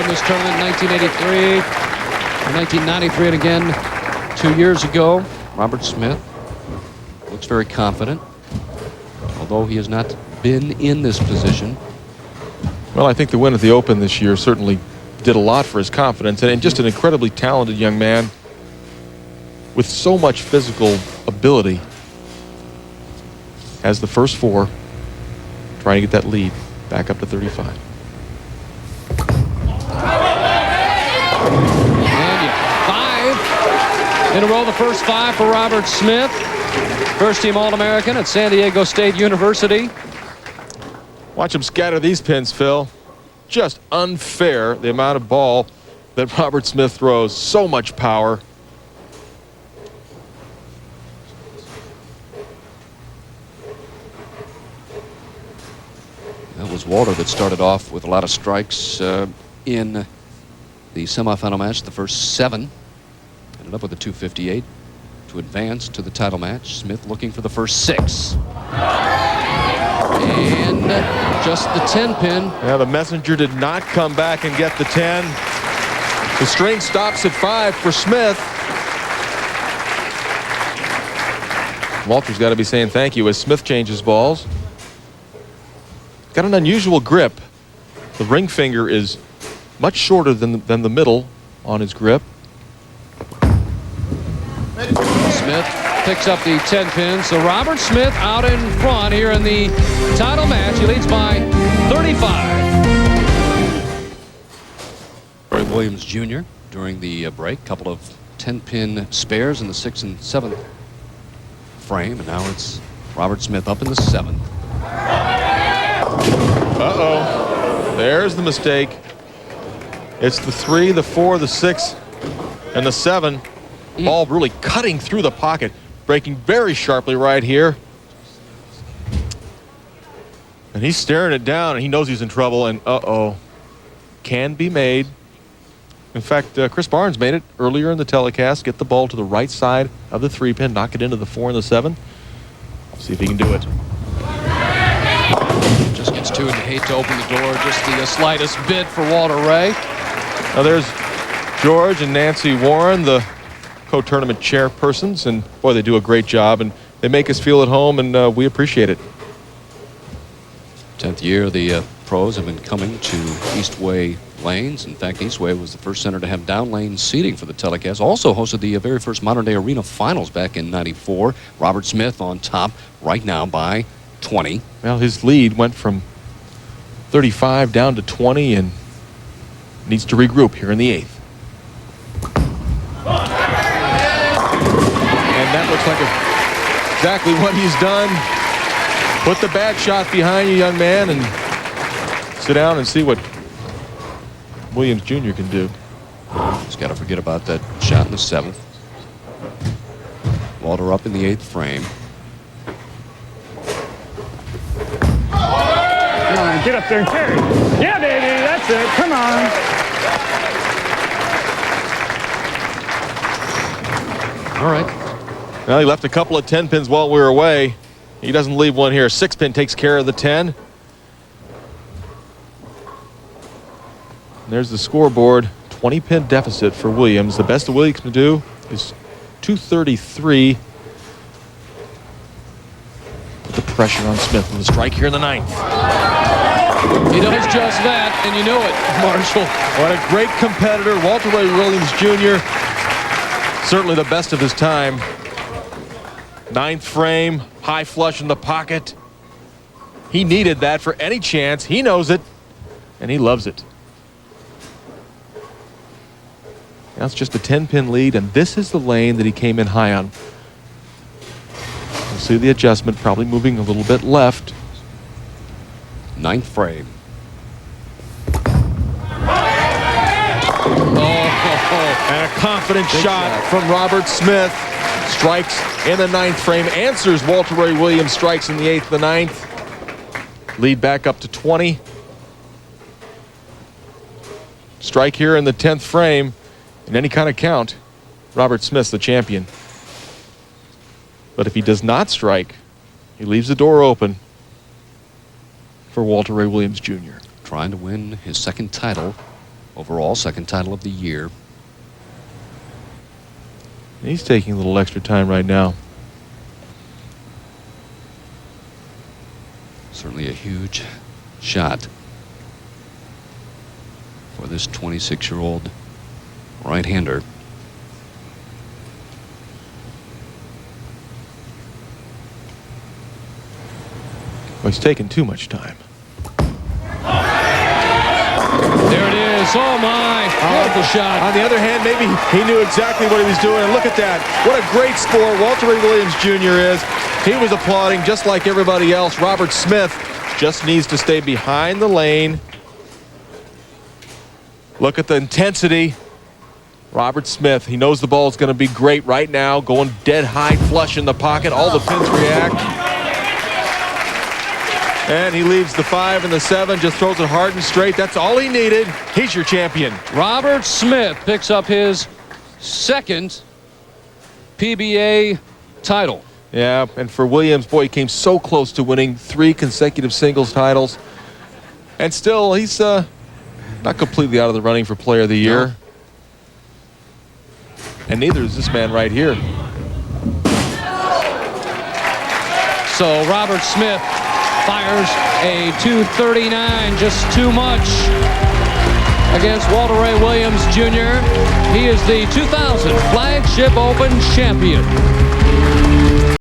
won this tournament in 1983, and 1993, and again 2 years ago. Robert Smith looks very confident, although he has not been in this position. Well, I think the win at the Open this year certainly did a lot for his confidence, and just an incredibly talented young man with so much physical ability. Has the first four, trying to get that lead back up to 35. And yeah, 5 in a row, the first 5 for Robert Smith. First team All-American at San Diego State University. Watch him scatter these pins, Phil. Just unfair, the amount of ball that Robert Smith throws. So much power. That was Walter that started off with a lot of strikes in the semifinal match. The first 7 ended up with a 258 to advance to the title match. Smith looking for the first 6. And just the 10 pin. Yeah, the messenger did not come back and get the 10. The string stops at 5 for Smith. Walter's got to be saying thank you as Smith changes balls. Got an unusual grip. The ring finger is much shorter than the middle on his grip. Smith picks up the 10 pin. So Robert Smith out in front here in the title match. He leads by 35. Roy Williams Jr. during the break. Couple of 10-pin spares in the 6th and 7th frame. And now it's Robert Smith up in the 7th. Uh-oh. There's the mistake. It's the 3, the 4, the 6, and the 7. Ball really cutting through the pocket, breaking very sharply right here. And he's staring it down, and he knows he's in trouble, and uh-oh. Can be made. In fact, Chris Barnes made it earlier in the telecast. Get the ball to the right side of the 3-pin, knock it into the 4 and the 7. See if he can do it. Just gets to it and hate to open the door. Just the slightest bit for Walter Ray. Now there's George and Nancy Warren, the co-tournament chairpersons, and boy, they do a great job, and they make us feel at home, and we appreciate it. 10th year, the pros have been coming to Eastway lanes. In fact, Eastway was the first center to have down lane seating for the telecast. Also hosted the very first modern day arena finals back in '94. Robert Smith on top right now by 20. Well, his lead went from 35 down to 20 and needs to regroup here in the 8th. And that looks like exactly what he's done. Put the bad shot behind you, young man, and sit down and see what Williams Jr. can do. Just got to forget about that shot in the 7th. Walter up in the 8th frame. Come on, get up there and carry. Yeah, baby, that's it. Come on. All right. Well, he left a couple of 10 pins while we were away. He doesn't leave one here. 6-pin takes care of the 10. There's the scoreboard. 20-pin deficit for Williams. The best that Williams can do is 233. Put the pressure on Smith with a strike here in the 9th. He does just that, and you know it, Marshall. What a great competitor, Walter Ray Williams Jr. Certainly the best of his time. 9th frame, high flush in the pocket. He needed that for any chance. He knows it, and he loves it. Now it's just a 10-pin lead, and this is the lane that he came in high on. You'll see the adjustment, probably moving a little bit left. 9th frame. And a confident shot from Robert Smith. Strikes in the 9th frame. Answers Walter Ray Williams. Strikes in the 8th, the 9th. Lead back up to 20. Strike here in the 10th frame. In any kind of count, Robert Smith's the champion. But if he does not strike, he leaves the door open for Walter Ray Williams Jr. Trying to win his 2nd title overall, second title of the year. He's taking a little extra time right now. Certainly a huge shot for this 26-year-old right-hander. Well, he's taking too much time. There it is. Oh, my. Beautiful shot. On the other hand, maybe he knew exactly what he was doing. And look at that. What a great score Walter Ray Williams Jr. is. He was applauding just like everybody else. Robert Smith just needs to stay behind the lane. Look at the intensity. Robert Smith, he knows the ball is going to be great right now. Going dead high flush in the pocket. All the pins react. And he leaves the 5 and the 7, just throws it hard and straight. That's all he needed. He's your champion. Robert Smith picks up his second PBA title. Yeah, and for Williams, boy, he came so close to winning 3 consecutive singles titles. And still, he's not completely out of the running for Player of the Year. No. And neither is this man right here. So Robert Smith fires a .239, just too much, against Walter Ray Williams Jr. He is the 2000 Flagship Open champion.